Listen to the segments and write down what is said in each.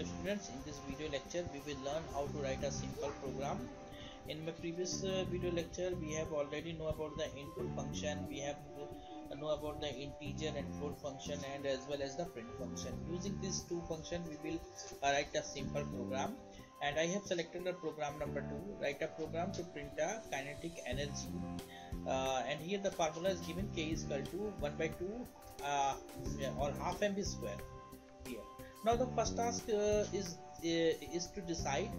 dear students, in this video lecture we will learn how to write a simple program. In my previous video lecture we have already know about the input function, we have know about the integer and float function, and as well as the print function. Using these two functions we will write a simple program, and I have selected the program number 2. Write a program to print a kinetic energy, and here the formula is given: k is equal to 1 by 2 or half mv square here. Now the first task is to decide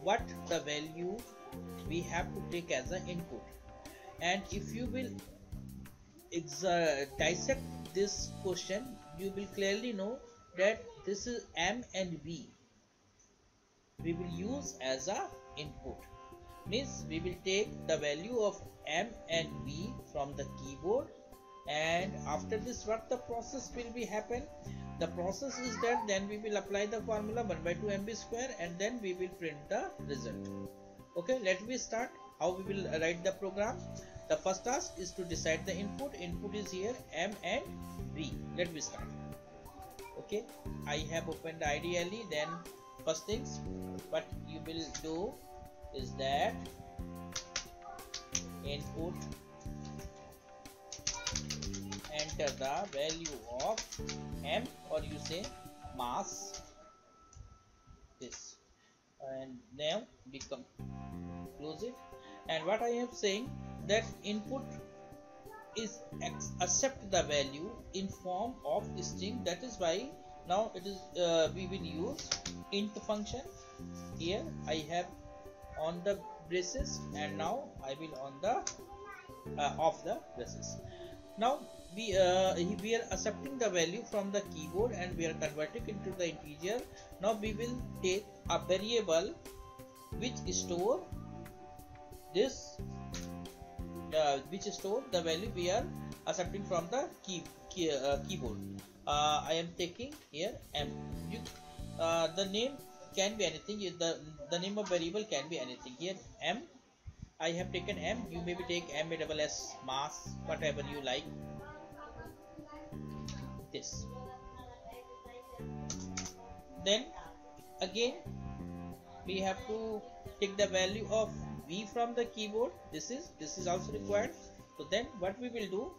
what the value we have to take as an input, and if you will dissect this question, you will clearly know that this is m and v we will use as a input. Means we will take the value of m and v from the keyboard, and after this what the process will be happen. The process is that then we will apply the formula 1 by 2 mv square, and then we will print the result. Okay, let me start how we will write the program. The first task is to decide the input. Input is here m and v. Let me start. Okay, I have opened the IDLE. Then first things what you will do is that input, enter the value of m, or you say mass, this, and now become close it. And what I am saying that input is accept the value in form of string. That is why now it is we will use int function. Here I have on the braces, and now I will on the off the braces. Now we are accepting the value from the keyboard and we are converting into the integer. Now we will take a variable which store this which store the value we are accepting from the keyboard. I am taking here m. The name can be anything. The name of variable can be anything. Here m, I have taken m. You maybe take m_s mass, whatever you like. This. Then again we have to take the value of v from the keyboard. This is also required. So then what we will do,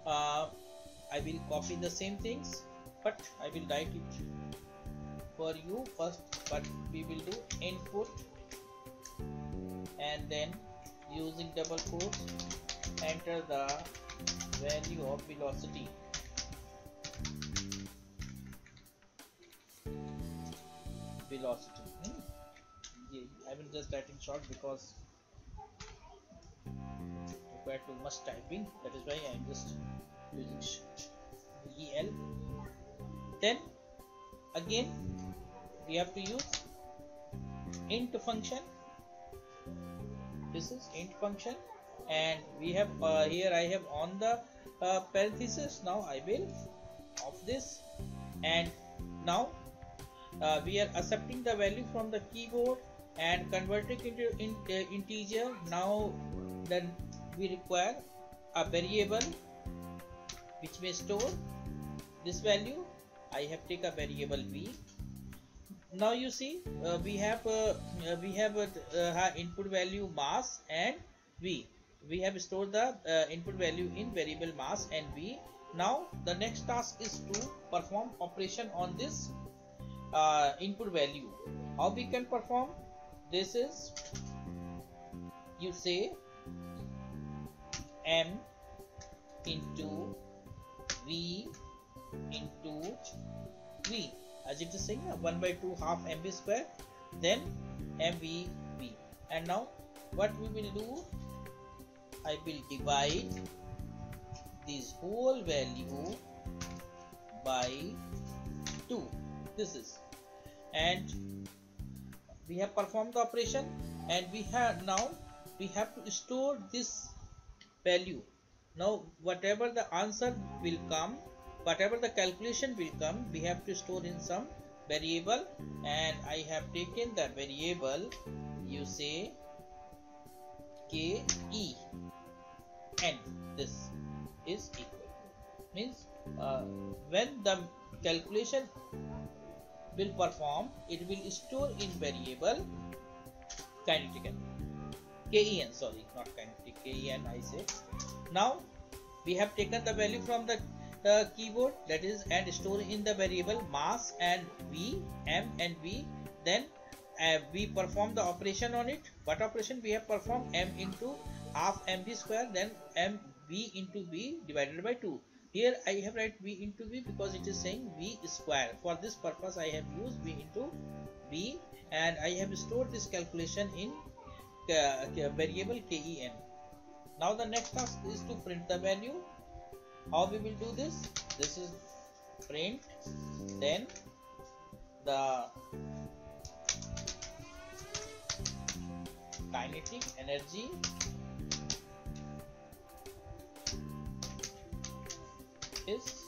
I will copy the same things, but I will write it for you first. But we will do input, and then using double quotes enter the value of velocity. I will just write in short because require too much typing. That is why I am just using el. Then again we have to use int function. This is int function, and we have here I have on the parenthesis. Now I will off this, and now we are accepting the value from the keyboard and converting into integer. Now then we require a variable which may store this value. I have take a variable v. Now you see we have input value mass and v. We have stored the input value in variable mass and v. Now the next task is to perform operation on this input value. How we can perform this is, you say m into v into v, as it is saying 1 by 2 half mv square, then mv v. And now what we will do, I will divide this whole value by 2. This is, and we have performed the operation, and we have to store this value. Now whatever the answer will come, whatever the calculation will come, we have to store in some variable, and I have taken the variable, you say k e, and this is equal. Means when the calculation will perform, it will store in variable kinetic energy. KEN, sorry, not kinetic, KEN I say. Now we have taken the value from the keyboard, that is, and store in the variable mass and V, M and V. Then we perform the operation on it. What operation we have performed? M into half mv square, then mv into v divided by 2. Here I have write v into v because it is saying v square. For this purpose I have used v into v, and I have stored this calculation in variable KEN. Now the next task is to print the value. How we will do this? This is print, then the kinetic energy is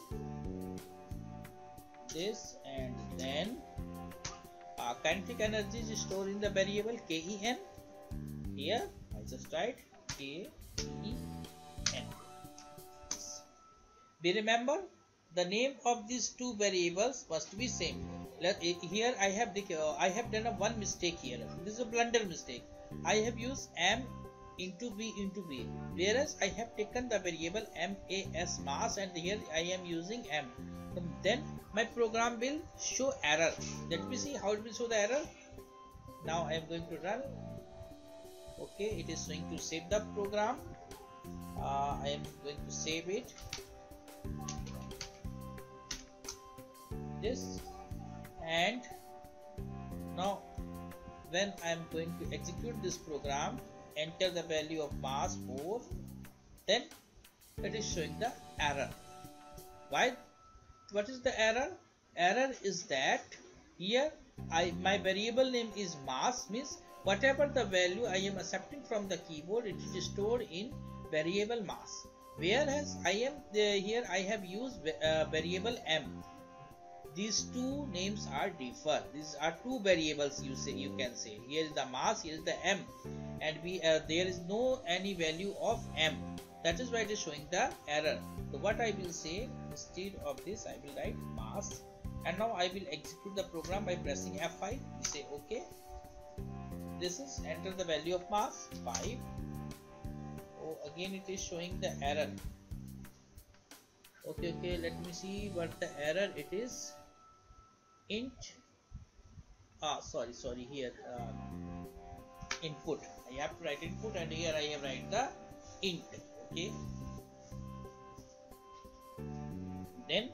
this, and then kinetic energy is stored in the variable KEN. Here I just write KEN. We remember the name of these two variables must be same. Here I have done one mistake here. This is a blunder mistake. I have used m into v into v, whereas I have taken the variable mass mass, and here I am using m. Then my program will show error. Let me see how it will show the error. Now I am going to run. Okay, it is going to save the program. I am going to save it. This, and now when I am going to execute this program, enter the value of mass 4, then it is showing the error. Why? What is the error? Error is that here my variable name is mass, means whatever the value I am accepting from the keyboard, it is stored in variable mass, whereas here I have used variable m. These two names are differ. These are two variables, you can say. Here is the mass, here is the m, and there is no any value of m. That is why it is showing the error. So what I will say, instead of this I will write mass, and now I will execute the program by pressing F5. We say OK. This is enter the value of mass 5. Oh, again it is showing the error. Okay, let me see what the error it is. Int, sorry, here input. I have to write input, and here I have write the int. Okay, then,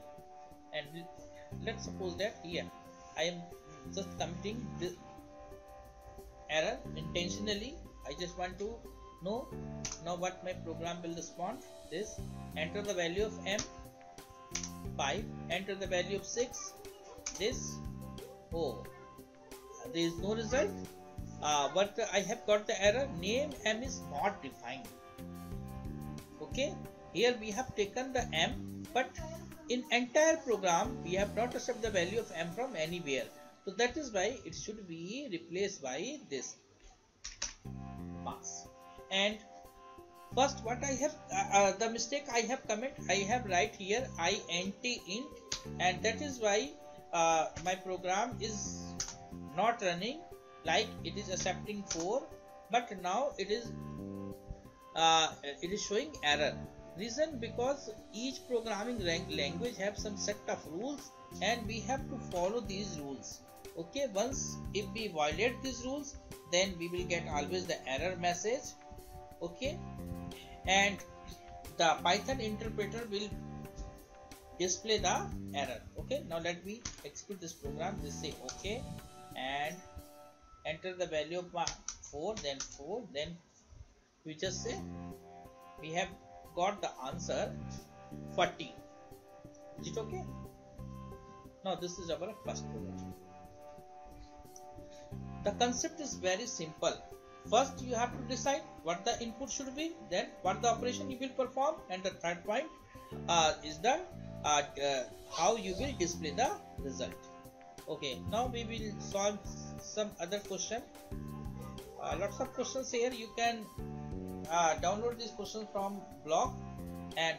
and let's suppose that here I am just committing this error intentionally. I just want to know now what my program will respond. This, enter the value of m 5, enter the value of 6. This, oh, there is no result. But I have got the error, name m is not defined. Okay, here we have taken the m, but in entire program we have not accepted the value of m from anywhere. So that is why it should be replaced by this mass. And first, what I have the mistake I have commit, I have write here int, and that is why my program is not running, like it is accepting 4, but now it is showing error. Reason, because each programming language have some set of rules, and we have to follow these rules. Okay, once if we violate these rules, then we will get always the error message. Okay, and the Python interpreter will display the error. Okay, now let me execute this program. Just say okay, and enter the value of 4, then 4, then we just say we have got the answer 40. Is it okay? Now this is our first program. The concept is very simple. First you have to decide what the input should be, then what the operation you will perform, and the third point is the how you will display the result. Okay, now we will solve some other question. Lots of questions here. You can download these questions from blog and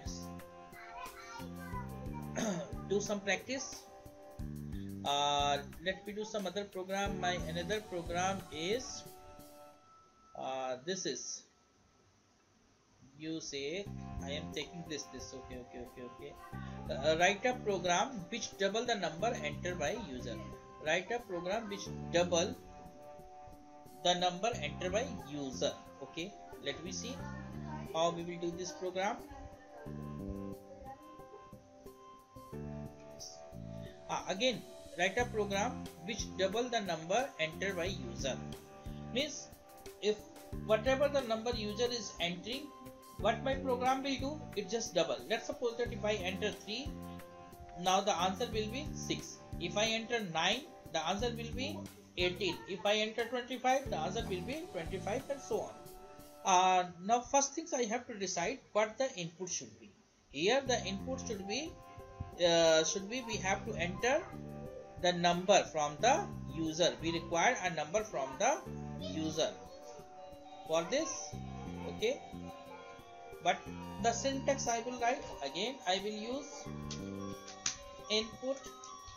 do some practice. Let me do some other program. My another program is this is, you say, I am taking this okay. Write a program which double the number entered by user. Write a program which double the number entered by user. Okay, let me see how we will do this program. Again, write a program which double the number entered by user. Means if whatever the number user is entering, what my program will do, it just double. Let's suppose that if I enter 3, now the answer will be 6. If I enter 9, the answer will be 18. If I enter 25, the answer will be 25, and so on. Now first things I have to decide what the input should be. Here the input should be we have to enter the number from the user. We require a number from the user for this. Okay, but the syntax I will write again. I will use input,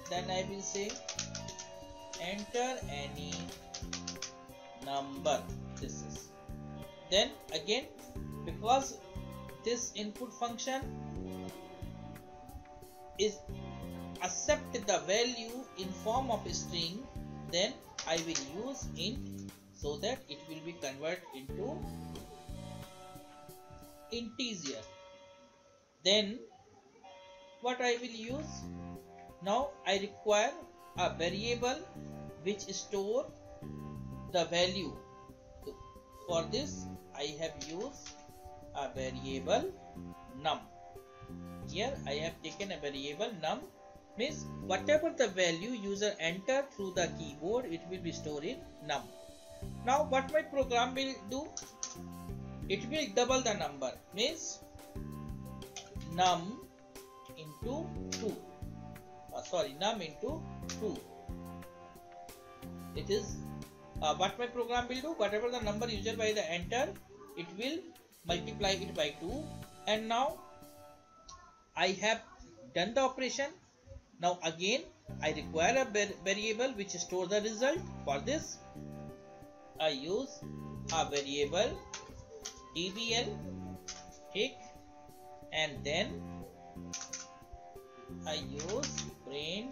then I will say enter any number. This is, then again, because this input function is accept the value in form of a string, then I will use int, so that it will be converted into integer. Then what I will use, now I require a variable which store the value. So for this I have used a variable num. Here I have taken a variable num, means whatever the value user enter through the keyboard, it will be stored in num. Now what my program will do, it will double the number, means num into 2. Num into 2. It is what my program will do, whatever the number user by the enter, it will multiply it by 2. And now I have done the operation. Now again I require a variable which store the result. For this I use a variable dbl tick, and then I use print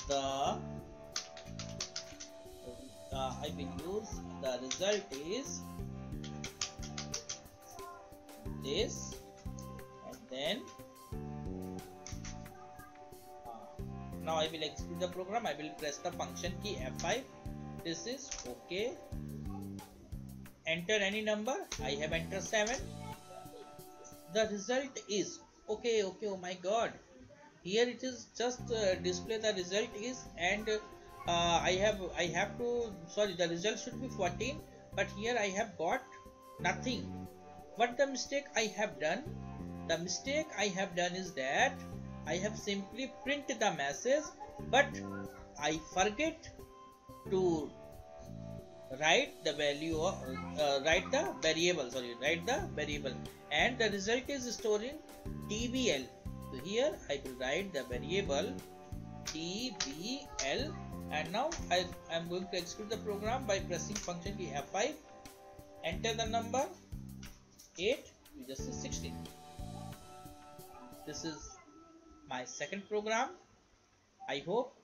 the I will use the result is this, and then now I will execute the program. I will press the function key F5. This is okay. Enter any number. I have entered 7. The result is okay. Oh my god, here it is just display the result is, and I have to, sorry, the result should be 14, but here I have got nothing. What the mistake I have done? The mistake I have done is that I have simply printed the message, but I forget to write the value or write the variable, and the result is stored in tbl. So here I will write the variable tbl, and now I am going to execute the program by pressing function key F5. Enter the number 8, you just see 16. This is my second program. I hope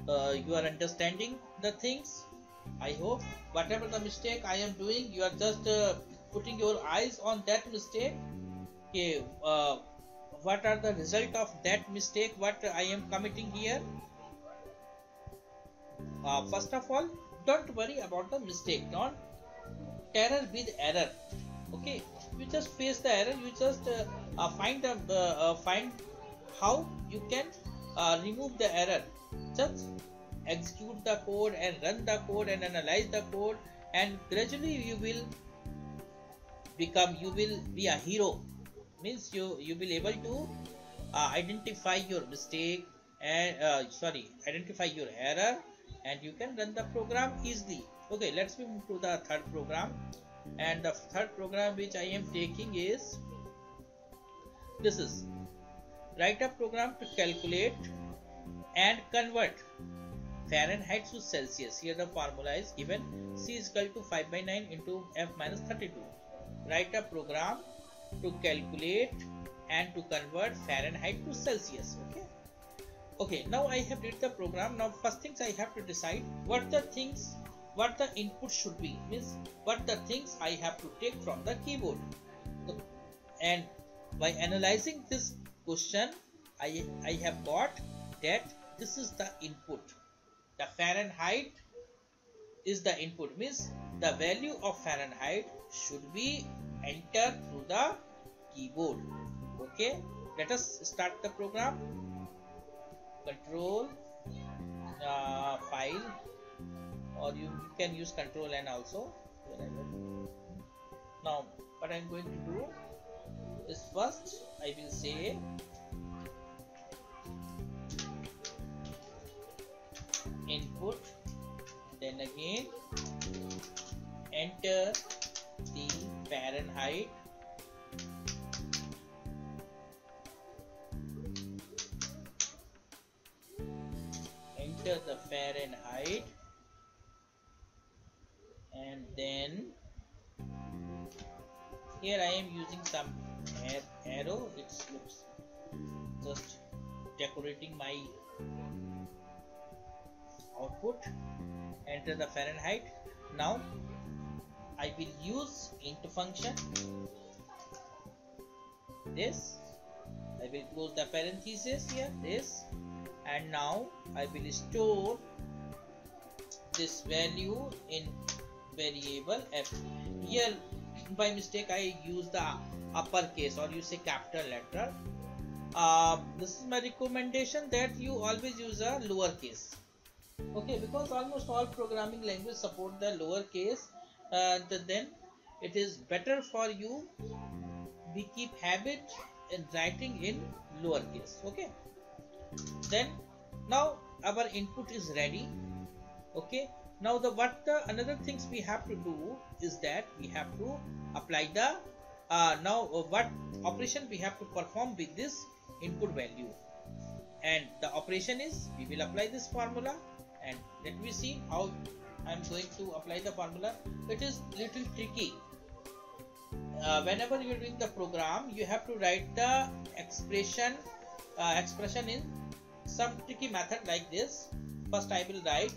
you are understanding the things. I hope whatever the mistake I am doing, you are just putting your eyes on that mistake. Okay, what are the result of that mistake, what I am committing here? First of all, don't worry about the mistake, don't terror with error. Okay, you just face the error, you just find how you can remove the error. Just execute the code and run the code and analyze the code, and gradually you will be a hero. Means you will able to identify your mistake and identify your error, and you can run the program easily. Okay, let's move to the third program, and the third program which I am taking is this is write a program to calculate and convert Fahrenheit to Celsius. Here the formula is given: C is equal to 5 by 9 into F minus 32. Write a program to calculate and to convert Fahrenheit to Celsius. Okay, now I have read the program. Now first things I have to decide what the input should be, means what the things I have to take from the keyboard. And by analyzing this question, I have got that this is the input. The Fahrenheit is the input, means the value of Fahrenheit should be entered through the keyboard. Okay, let us start the program. Control file, or you can use Control N also. Now what I am going to do is, first I will say input, then again enter the Fahrenheit, enter the Fahrenheit, and then here I am using some arrow. It looks just decorating my output. Enter the Fahrenheit. Now I will use int function. This I will close the parenthesis here, this, and now I will store this value in variable f. Here by mistake I use the uppercase, or you say capital letter. This is my recommendation that you always use a lowercase. Okay, because almost all programming languages support the lowercase. Then it is better for you. We keep habit in writing in lowercase. Okay. Then now our input is ready. Okay. Now another things we have to do is that we have to apply the what operation we have to perform with this input value, and the operation is, we will apply this formula, and let me see how I am going to apply the formula. It is little tricky. Whenever you are doing the program, you have to write the expression in some tricky method like this. First I will write,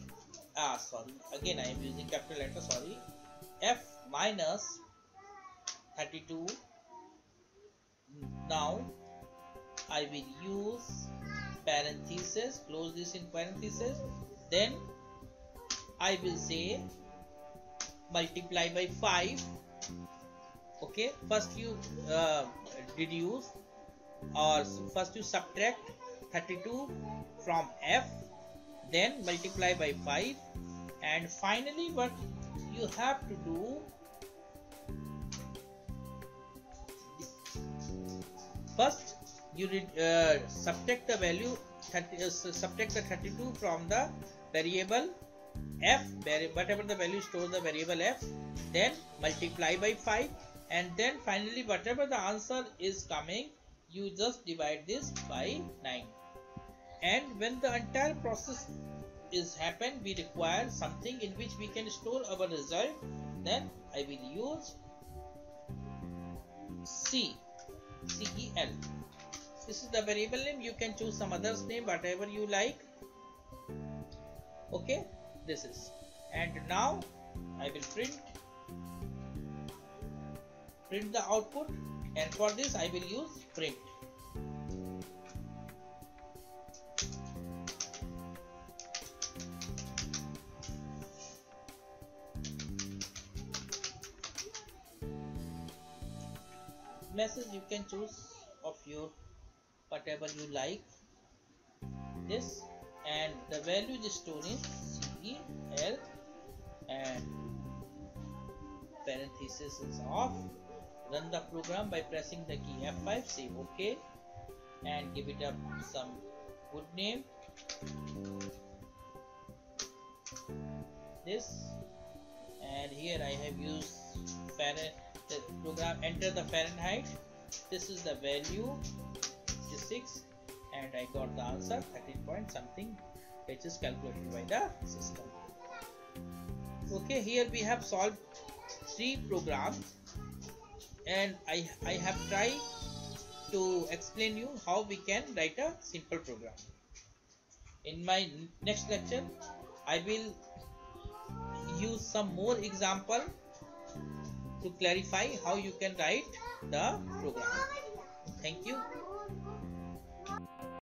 sorry, again I am using capital letter, sorry, f minus 32. Now I will use parenthesis, close this in parenthesis, then I will say multiply by 5. Okay, first you deduce, or first you subtract 32 from f, then multiply by 5, and finally what you have to do, first you subtract the value subtract the 32 from the variable f, whatever the value stores the variable f, then multiply by 5, and then finally whatever the answer is coming, you just divide this by 9. And when the entire process is happened, we require something in which we can store our result. Then I will use CEL. This is the variable name. You can choose some other's name, whatever you like. Okay, this is, and now I will print the output, and for this I will use print. Message you can choose of your whatever you like, this, and the value is stored in CEL, and parenthesis is off. Run the program by pressing the key F5, say OK, and give it up some good name, this, and here I have used the program, enter the Fahrenheit. This is the value 66, and I got the answer 13 point something, which is calculated by the system. Okay, here we have solved 3 programs, and I have tried to explain you how we can write a simple program. In my next lecture, I will use some more example to clarify how you can write the program. Thank you.